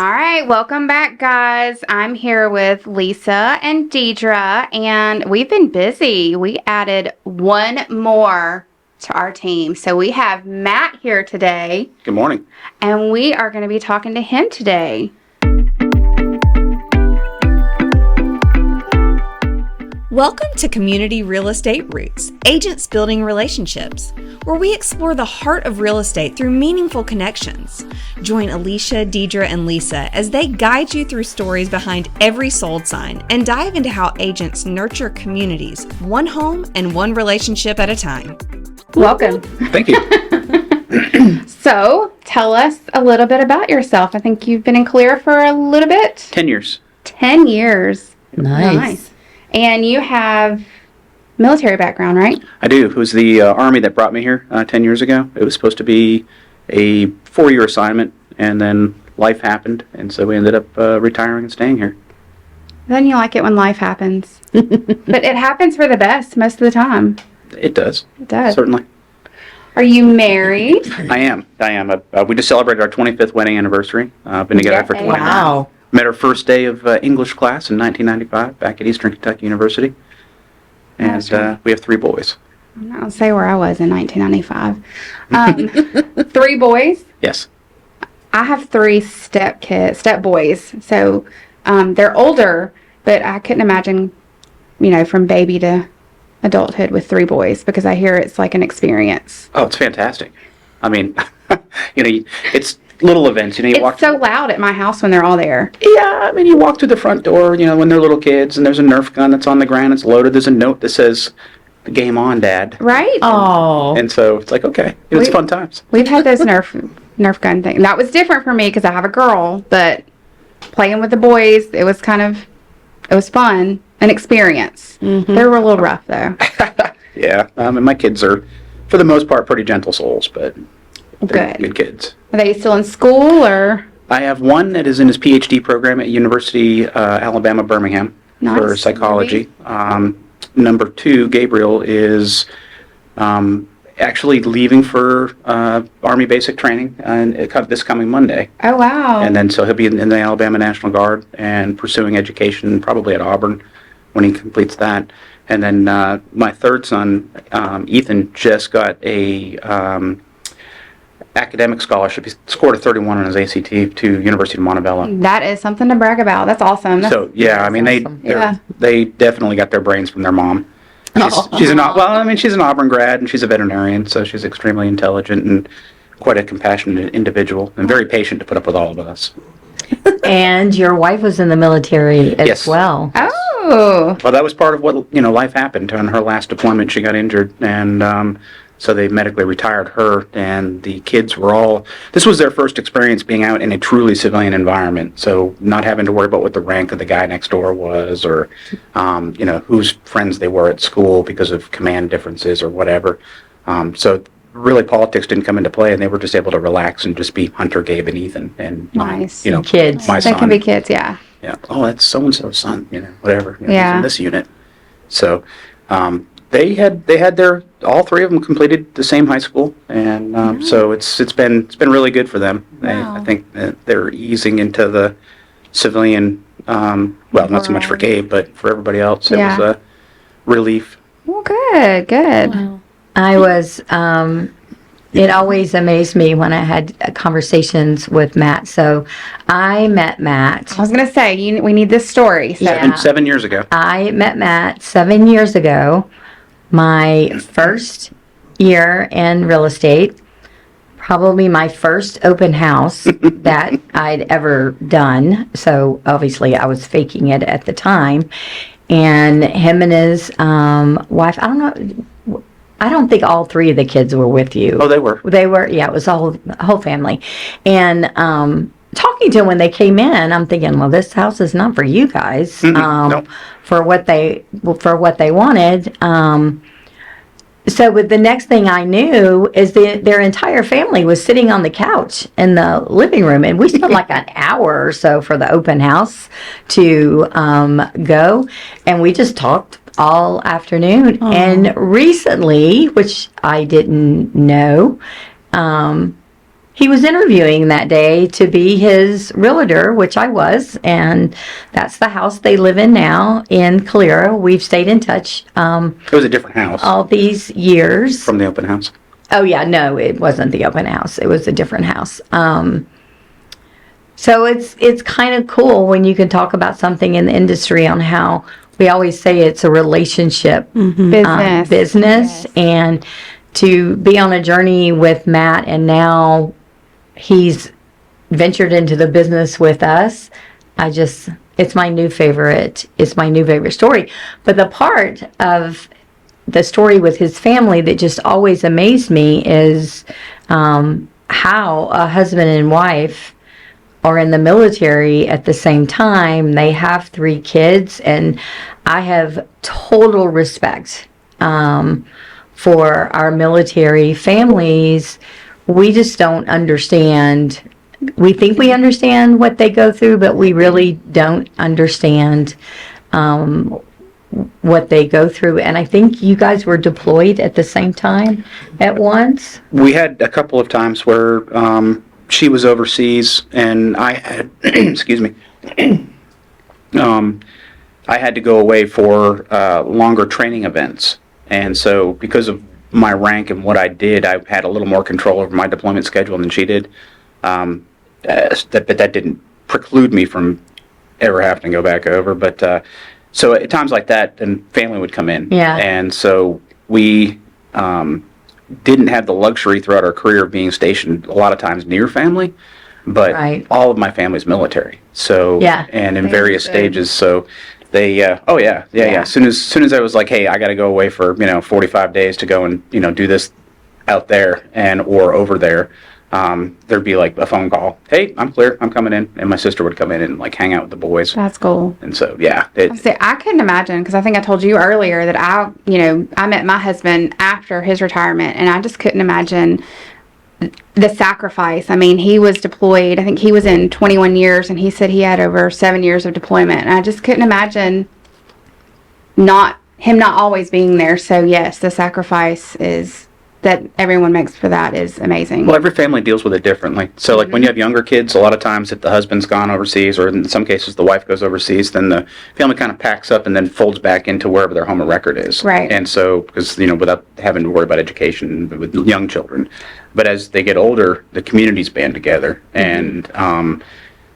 All right, welcome back, guys. I'm here with Lisa and Deidre, and we've been busy. We added one more to our team. So we have Matt here today. Good morning. And we are going to be talking to him today. Welcome to Community Real Estate Roots, Agents Building Relationships, where we explore the heart of real estate through meaningful connections. Join Alicia, Deidre, and Lisa as they guide you through stories behind every sold sign and dive into how agents nurture communities, one home and one relationship at a time. Welcome. Thank you. So, tell us a little bit about yourself. I think you've been in Calera for a little bit. 10 years. 10 years. Nice. And you have military background, right? I do. It was the Army that brought me here 10 years ago. It was supposed to be a 4-year assignment, and then life happened, and so we ended up retiring and staying here. Then you like it when life happens. But it happens for the best most of the time. It does. It does. Certainly. Are you married? I am. We just celebrated our 25th wedding anniversary. Been together for 20 years. Wow. Met our first day of English class in 1995 back at Eastern Kentucky University. And That's right. we have 3 boys. I'm not going to say where I was in 1995. 3 boys. Yes. I have 3 step boys. So they're older, but I couldn't imagine, from baby to adulthood with 3 boys, because I hear it's like an experience. Oh, it's fantastic. I mean, it's little events. You It's walk. so loud at my house when they're all there. Yeah, I mean, you walk through the front door, when they're little kids, and there's a Nerf gun that's on the ground, it's loaded, there's a note that says, "Game on, Dad." Right? Oh. And so it's like, okay, it's fun times. We've had those Nerf gun things. That was different for me because I have a girl, but playing with the boys, it was fun, an experience. Mm-hmm. They were a little rough, though. Yeah, and my kids are, for the most part, pretty gentle souls, but they're Good. good kids. Are they still in school, or? I have one that is in his PhD program at University Alabama, Birmingham for Nice. psychology. Number 2, Gabriel, is actually leaving for Army basic training this coming Monday. Oh, wow. And then so he'll be in the Alabama National Guard and pursuing education probably at Auburn when he completes that. And then my third son, Ethan, just got a academic scholarship. He scored a 31 on his ACT to University of Montebello. That is something to brag about. That's awesome. So yeah, I mean awesome. they definitely got their brains from their mom. She's an Auburn grad and she's a veterinarian, so she's extremely intelligent and quite a compassionate individual and very patient to put up with all of us. And your wife was in the military as Yes. well. Oh. Well, that was part of what life happened. On her last deployment, she got injured, and so they medically retired her. And the kids were all. This was their first experience being out in a truly civilian environment. So not having to worry about what the rank of the guy next door was, or whose friends they were at school because of command differences or whatever. So really, politics didn't come into play, and they were just able to relax and just be Hunter, Gabe, and Ethan, and Nice. Kids. my They son. can be kids, yeah. Yeah. Oh, that's so and so's son. Whatever. He's Yeah. in this unit. So, they had their all 3 of them completed the same high school, and so it's been really good for them. Wow. I think that they're easing into the civilian. Well, not so much for Gabe, but for everybody else, it Yeah. was a relief. Well, good, good. I was, it always amazed me when I had conversations with Matt. So I met Matt. I was going to say, we need this story. So. Yeah. 7 years ago. I met Matt 7 years ago, my first year in real estate, probably my first open house that I'd ever done. So obviously I was faking it at the time. And him and his wife, I don't think all 3 of the kids were with you. Oh, they were. They were, yeah, it was the whole family. And talking to them when they came in, I'm thinking, well, this house is not for you guys. Nope. For what they wanted. So with the next thing I knew is their entire family was sitting on the couch in the living room, and we spent like an hour or so for the open house to go, and we just talked all afternoon. Aww. And recently, which I didn't know, he was interviewing that day to be his realtor, which I was, and that's the house they live in now in Calera. We've stayed in touch It was a different house all these years. from the open house. Oh yeah, no, it wasn't the open house. It was a different house. So it's kind of cool when you can talk about something in the industry on how we always say it's a relationship business, Yes. and to be on a journey with Matt, and now he's ventured into the business with us. It's my new favorite. It's my new favorite story. But the part of the story with his family that just always amazed me is how a husband and wife are in the military at the same time. They have 3 kids, and I have total respect for our military families. We just don't understand. We think we understand what they go through, but we really don't understand what they go through. And I think you guys were deployed at the same time at once. We had a couple of times where she was overseas and I had, excuse me, I had to go away for longer training events. And so because of my rank and what I did, I had a little more control over my deployment schedule than she did. But that didn't preclude me from ever having to go back over. But so at times like that, then family would come in. Yeah. And so we didn't have the luxury throughout our career of being stationed a lot of times near family, but Right. all of my family's military. So, Yeah. and in Very various good. stages. So they, oh yeah. As soon as I was like, hey, I got to go away for, 45 days to go and, do this out there or over there. There'd be like a phone call. Hey, I'm clear. I'm coming in. And my sister would come in and like hang out with the boys. That's cool. And so, yeah, See, I couldn't imagine, because I think I told you earlier that I met my husband after his retirement, and I just couldn't imagine the sacrifice. I mean, he was deployed. I think he was in 21 years, and he said he had over 7 years of deployment. And I just couldn't imagine him not always being there. So yes, the sacrifice that everyone makes for that is amazing. Well, every family deals with it differently. So, like when you have younger kids, a lot of times if the husband's gone overseas, or in some cases the wife goes overseas, then the family kind of packs up and then folds back into wherever their home of record is. Right. And so, because, without having to worry about education with young children. But as they get older, the communities band together. And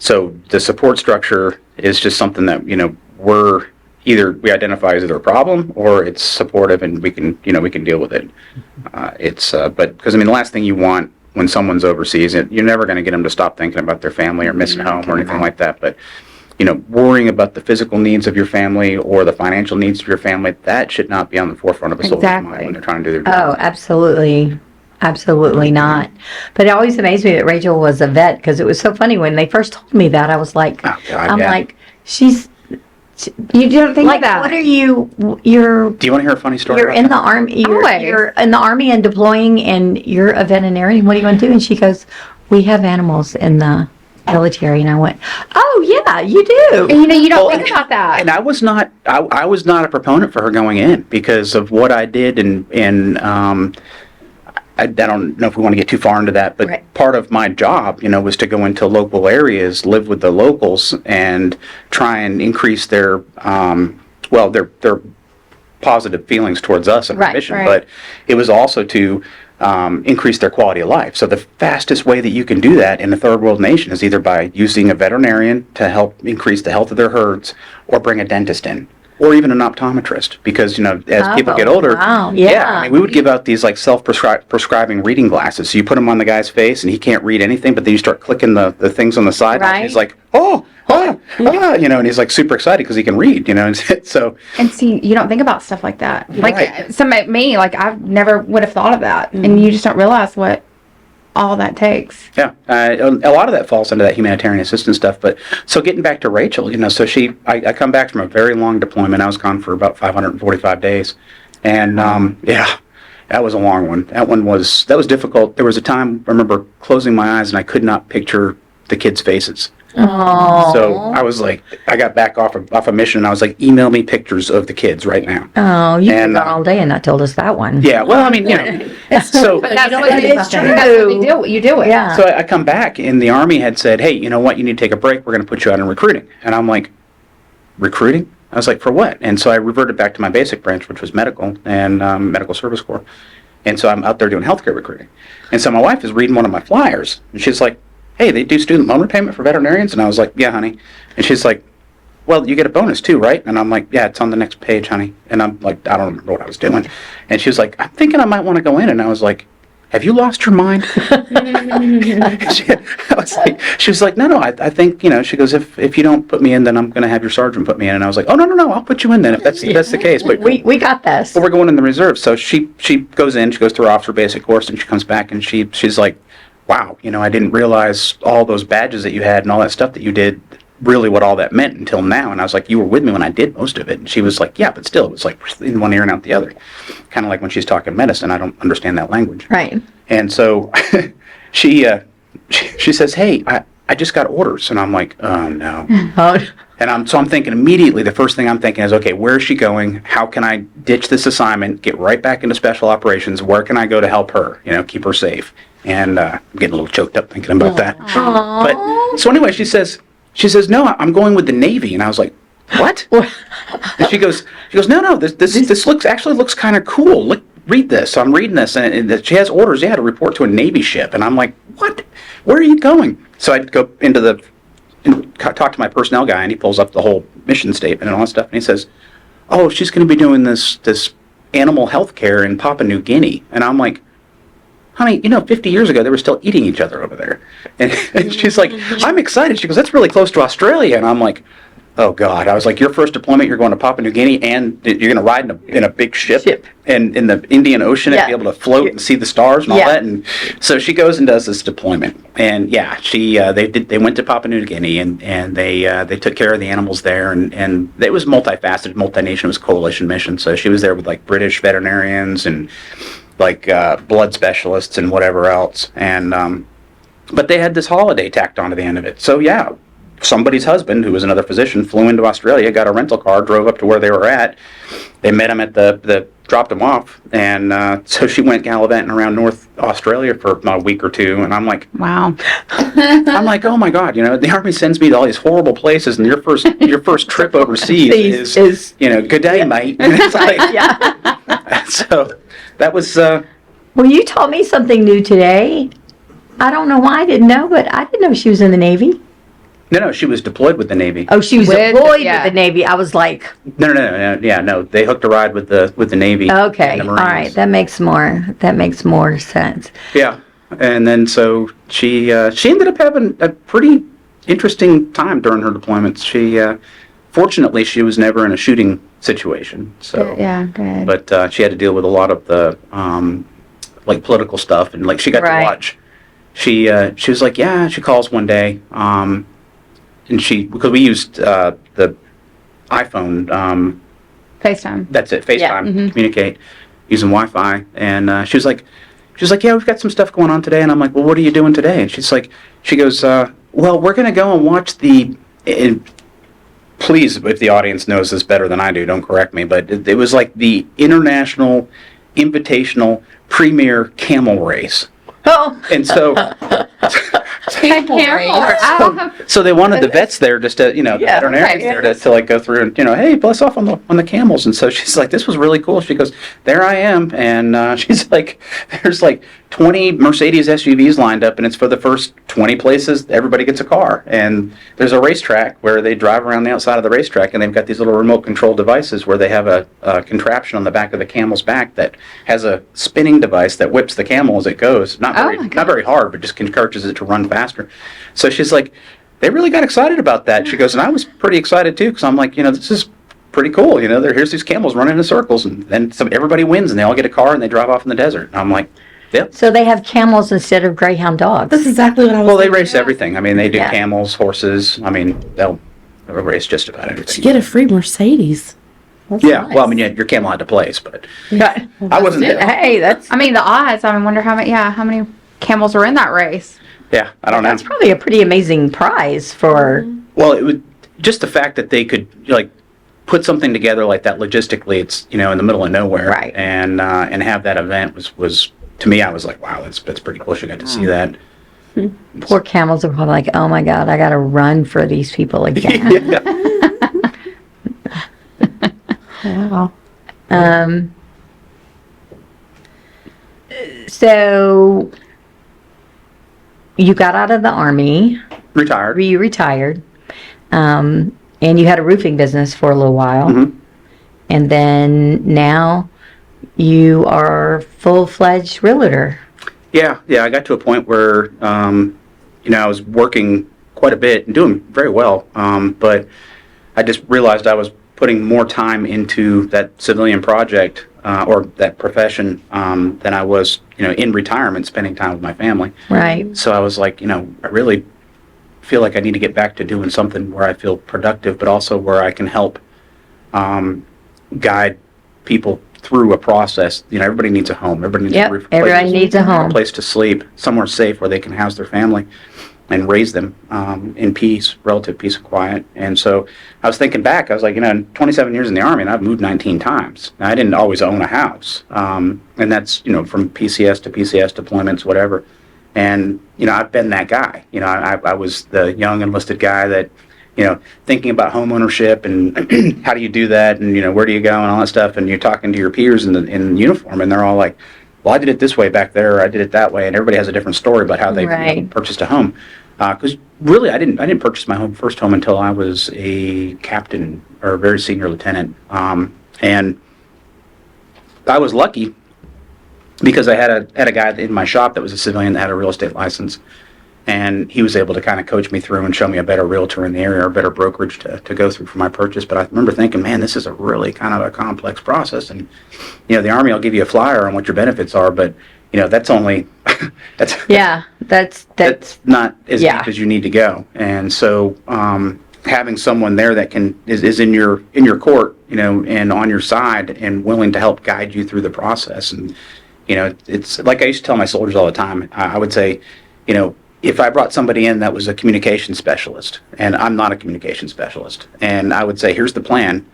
so the support structure is just something that, we identify as either a problem or it's supportive, and we can deal with it. But because the last thing you want when someone's overseas, you're never going to get them to stop thinking about their family or missing home or anything like that. But worrying about the physical needs of your family or the financial needs of your family, that should not be on the forefront of a soldier's Exactly. mind when they're trying to do their Oh, job. absolutely. Absolutely not. But it always amazed me that Rachel was a vet, because it was so funny when they first told me that. I was like, Oh, God, I'm yeah. like, she's You don't think like, of that. what are you're Do you want to hear a funny story? you're about in that? the army, Always. you're in the army and deploying, and you're a veterinarian. What are you going to do? And she goes, we have animals in the military. And I went, oh yeah, you do. And, you don't Well, think about that. And I was not a proponent for her going in because of what I did, and I don't know if we want to get too far into that, but Right. part of my job, was to go into local areas, live with the locals, and try and increase their positive feelings towards us and our Right, mission. right. But it was also to increase their quality of life. So the fastest way that you can do that in a third world nation is either by using a veterinarian to help increase the health of their herds, or bring a dentist in, or even an optometrist, because as people get older, Wow, yeah. we would give out these like self-prescribing reading glasses. So you put them on the guy's face, and he can't read anything, but then you start clicking the things on the side, Right. and he's like, and he's like super excited because he can read, and so And see, you don't think about stuff like that. Like Right. me, like I never would have thought of that, and you just don't realize what all that takes. yeah, a lot of that falls into that humanitarian assistance stuff. But so getting back to Rachel, so I come back from a very long deployment. I was gone for about 545 days, and that was a long one. That was difficult. There was a time I remember closing my eyes and I could not picture the kids' faces. Oh. So I was like, I got back off a mission, and I was like, email me pictures of the kids right now. Oh, you could have And, gone all day and not told us that one. Yeah, well, I mean, you know, so That's what it you is do. true. That's what you do. You do it. Yeah. so I come back, and the Army had said, hey, you know what? You need to take a break. We're going to put you out in recruiting. And I'm like, recruiting? I was like, for what? And so I reverted back to my basic branch, which was medical and medical service corps. And so I'm out there doing healthcare recruiting. And so my wife is reading one of my flyers, and she's like, hey, they do student loan repayment for veterinarians? And I was like, yeah, honey. And she's like, well, you get a bonus too, right? And I'm like, yeah, it's on the next page, honey. And I'm like, I don't remember what I was doing. And she was like, I'm thinking I might want to go in. And I was like, have you lost your mind? She was like, no, I think, you know, she goes, if you don't put me in, then I'm going to have your sergeant put me in. And I was like, oh, no, I'll put you in then if that's the case. But We got this. we're going in the reserve. So she goes in, she goes through her officer basic course, and she comes back, and she's like, wow, you know, I didn't realize all those badges that you had and all that stuff that you did, really what all that meant until now. And I was like, you were with me when I did most of it. And she was like, yeah, but still, it was like in one ear and out the other. Kind of like when she's talking medicine, I don't understand that language. Right. And so she says, hey, I just got orders. And I'm like, oh, no. Oh, And I'm thinking immediately, the first thing I'm thinking is, okay, where is she going? How can I ditch this assignment, get right back into special operations? Where can I go to help her, you know, keep her safe? And I'm getting a little choked up thinking about that. But so anyway, she says, no, I'm going with the Navy. And I was like, what? And she goes, no, this looks kind of cool. Look, read this. So I'm reading this, and she has orders, to report to a Navy ship. And I'm like, what? Where are you going? So I go and talk to my personnel guy, and he pulls up the whole mission statement and all that stuff, and he says, oh, she's going to be doing this animal health care in Papua New Guinea. And I'm like, honey, you know, 50 years ago, they were still eating each other over there. And she's like, I'm excited. She goes, that's really close to Australia. And I'm like, oh, God. I was like, your first deployment, you're going to Papua New Guinea, and you're going to ride in a big ship and in the Indian Ocean and be able to float and see the stars and all that. And so she goes and does this deployment. And, yeah, they went to Papua New Guinea, and they took care of the animals there. And it was multifaceted, multi-nation. It was a coalition mission. So she was there with, like, British veterinarians and like blood specialists and whatever else, and but they had this holiday tacked onto the end of it. So yeah, somebody's husband, who was another physician, flew into Australia, got a rental car, drove up to where they were at. They met him at dropped him off, and so she went gallivanting around North Australia for a week or two, and I'm like, wow. I'm like, oh my God, you know, the Army sends me to all these horrible places, and your first trip overseas is you know, good day, mate. And it's like, so that was. Well, you taught me something new today. I don't know why I didn't know, but I didn't know she was in the Navy. No, she was deployed with the Navy. Oh, she was deployed with the Navy. I was like, No. They hooked a ride with the Navy. Okay, and the all Marines. right, that makes more sense. Yeah, and then so she ended up having a pretty interesting time during her deployments. Fortunately, she was never in a shooting situation. So Yeah, good. but she had to deal with a lot of the like political stuff, and like she got to watch. She was like, yeah. She calls one day, and because we used the iPhone. FaceTime. That's it. FaceTime Yeah. to communicate using Wi-Fi, and she was like, yeah, we've got some stuff going on today, and I'm like, well, what are you doing today? And she goes, well, we're gonna go and watch and please, if the audience knows this better than I do, don't correct me, but it was like the International Invitational Premier Camel Race. Oh, And so so they wanted the vets there just to, you know, the veterinarians there to like go through and, you know, hey, bless off on the camels. And so she's like, this was really cool. She goes, there I am. And she's like, there's like 20 Mercedes SUVs lined up, and it's for the first 20 places everybody gets a car. And there's a racetrack where they drive around the outside of the racetrack, and they've got these little remote control devices where they have a contraption on the back of the camel's back that has a spinning device that whips the camel as it goes. Not very hard, but just encourages it to run faster. So she's like, they really got excited about that. She goes, and I was pretty excited too, because I'm like, you know, this is pretty cool. You know, here's these camels running in circles, and then everybody wins, and they all get a car, and they drive off in the desert. And I'm like, yep. so they have camels instead of Greyhound dogs. That's exactly what I was Well, they thinking. race everything. I mean, they do camels, horses. I mean, they'll race just about everything. You get a free Mercedes. That's Yeah, nice. well, I mean, your camel had to place, but Yeah. I wasn't there. Hey, that's I mean, the odds. I mean, wonder how many. Yeah, how many camels were in that race? Yeah, I don't know. That's probably a pretty amazing prize for. Well, it would just the fact that they could like put something together like that logistically. It's in the middle of nowhere, Right. And have that event was to me. I was like, wow, that's pretty cool. She got to see that. Poor camels are probably like, oh my God, I got to run for these people again. Wow. So you got out of the Army, Retired. you retired, and you had a roofing business for a little while. Mhm. And then now you are full-fledged realtor. Yeah. I got to a point where I was working quite a bit and doing very well, but I just realized I was putting more time into that civilian project or that profession than I was, in retirement, spending time with my family. Right. So I was like, I really feel like I need to get back to doing something where I feel productive, but also where I can help guide people through a process. Everybody needs a home. Everybody needs Yep, a roof. everybody needs a home. A place to sleep, somewhere safe where they can house their family and raise them in peace, relative peace and quiet. And so I was thinking back, I was like, 27 years in the Army, and I've moved 19 times. Now, I didn't always own a house. And that's, from PCS to PCS deployments, whatever. And, I've been that guy. I was the young enlisted guy that, thinking about home ownership and how do you do that and, where do you go and all that stuff. And you're talking to your peers in uniform, and they're all like, well, I did it this way back there, or I did it that way. And everybody has a different story about how they Right. purchased a home. Because really, I didn't purchase my first home until I was a captain or a very senior lieutenant. And I was lucky because I had a guy in my shop that was a civilian that had a real estate license. And he was able to kind of coach me through and show me a better realtor in the area or a better brokerage to go through for my purchase. But I remember thinking, man, this is a really kind of a complex process. And, the Army will give you a flyer on what your benefits are, but, that's only, that's That's not as deep as you need to go. And so having someone there that is in your court, and on your side and willing to help guide you through the process. And, it's like I used to tell my soldiers all the time, I would say, if I brought somebody in that was a communication specialist, and I'm not a communication specialist, and I would say, here's the plan,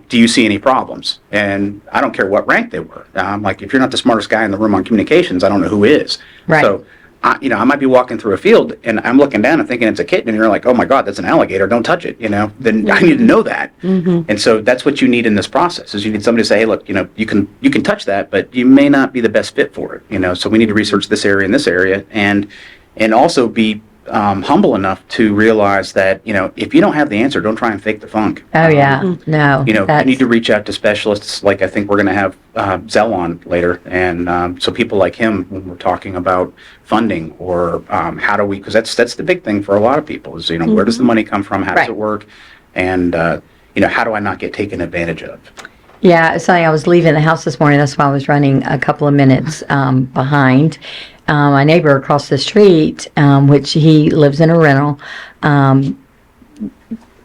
do you see any problems? And I don't care what rank they were. Like, if you're not the smartest guy in the room on communications, I don't know who is. Right. So, I might be walking through a field, and I'm looking down and thinking it's a kitten, and you're like, oh my God, that's an alligator, don't touch it, then I need to know that. And so that's what you need in this process, is you need somebody to say, hey, look, you can touch that, but you may not be the best fit for it, so we need to research this area and this area, and also be humble enough to realize that, if you don't have the answer, don't try and fake the funk. Oh yeah, no. You need to reach out to specialists. Like I think we're going to have Zell on later, and so people like him when we're talking about funding or how do we, because that's the big thing for a lot of people is where does the money come from, how does it work, and how do I not get taken advantage of? Yeah, it's funny. I was leaving the house this morning. That's why I was running a couple of minutes behind. My neighbor across the street, which he lives in a rental,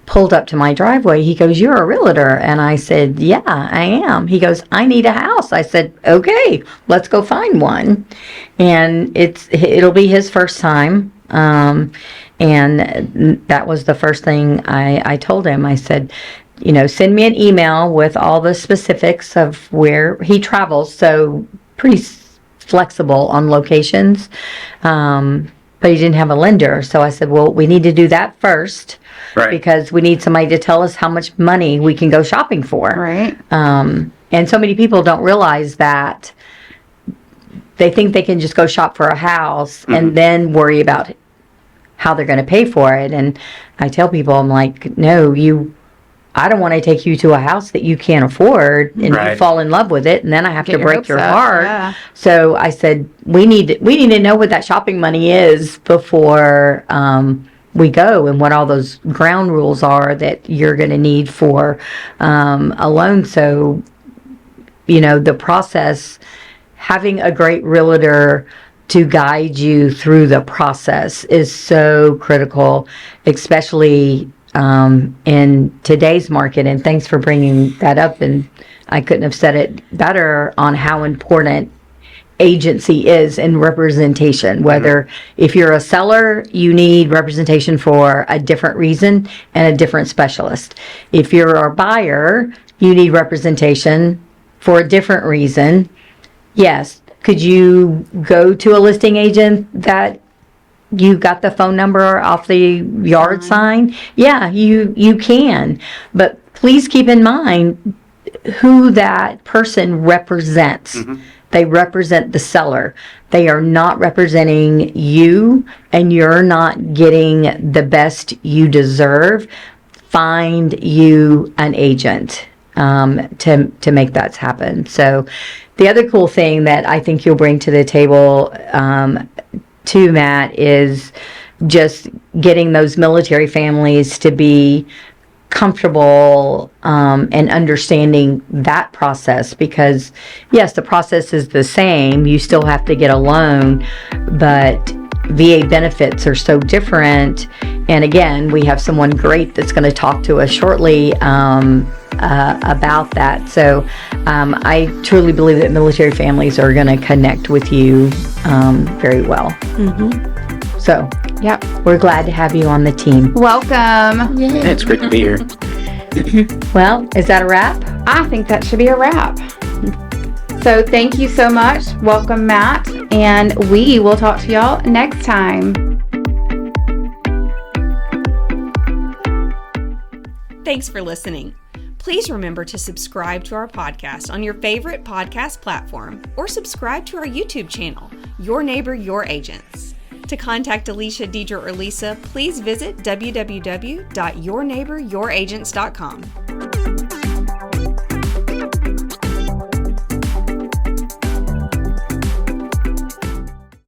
pulled up to my driveway. He goes, "You're a realtor?" And I said, "Yeah, I am." He goes, "I need a house." I said, "Okay, let's go find one." And it'll be his first time. And that was the first thing I told him. I said, send me an email with all the specifics of where he travels. So pretty flexible on locations. But he didn't have a lender. So I said, well, we need to do that first. Right. Because we need somebody to tell us how much money we can go shopping for. Right. And so many people don't realize that they think they can just go shop for a house and then worry about how they're going to pay for it. And I tell people, I'm like, no, I don't want to take you to a house that you can't afford and you fall in love with it, and then I have to break your heart. Yeah. So I said, we need to know what that shopping money is before we go, and what all those ground rules are that you're going to need for a loan. So, the process, having a great realtor to guide you through the process is so critical, especially in today's market. And thanks for bringing that up. And I couldn't have said it better on how important agency is in representation. Whether if you're a seller, you need representation for a different reason and a different specialist. If you're a buyer, you need representation for a different reason. Yes. Could you go to a listing agent that you got the phone number off the yard sign? Yeah, you can. But please keep in mind who that person represents. They represent the seller. They are not representing you, and you're not getting the best you deserve. Find you an agent to make that happen. So the other cool thing that I think you'll bring to the table too, Matt, is just getting those military families to be comfortable and understanding that process, because yes, the process is the same. You still have to get a loan, but VA benefits are so different. And again, we have someone great that's going to talk to us shortly about that. So I truly believe that military families are going to connect with you very well. So Yep. we're glad to have you on the team. Welcome. Yeah, it's great to be here. Well, is that a wrap? I think that should be a wrap. So thank you so much. Welcome, Matt. And we will talk to y'all next time. Thanks for listening. Please remember to subscribe to our podcast on your favorite podcast platform, or subscribe to our YouTube channel, Your Neighbor, Your Agents. To contact Alicia, Deidre, or Lisa, please visit www.yourneighboryouragents.com.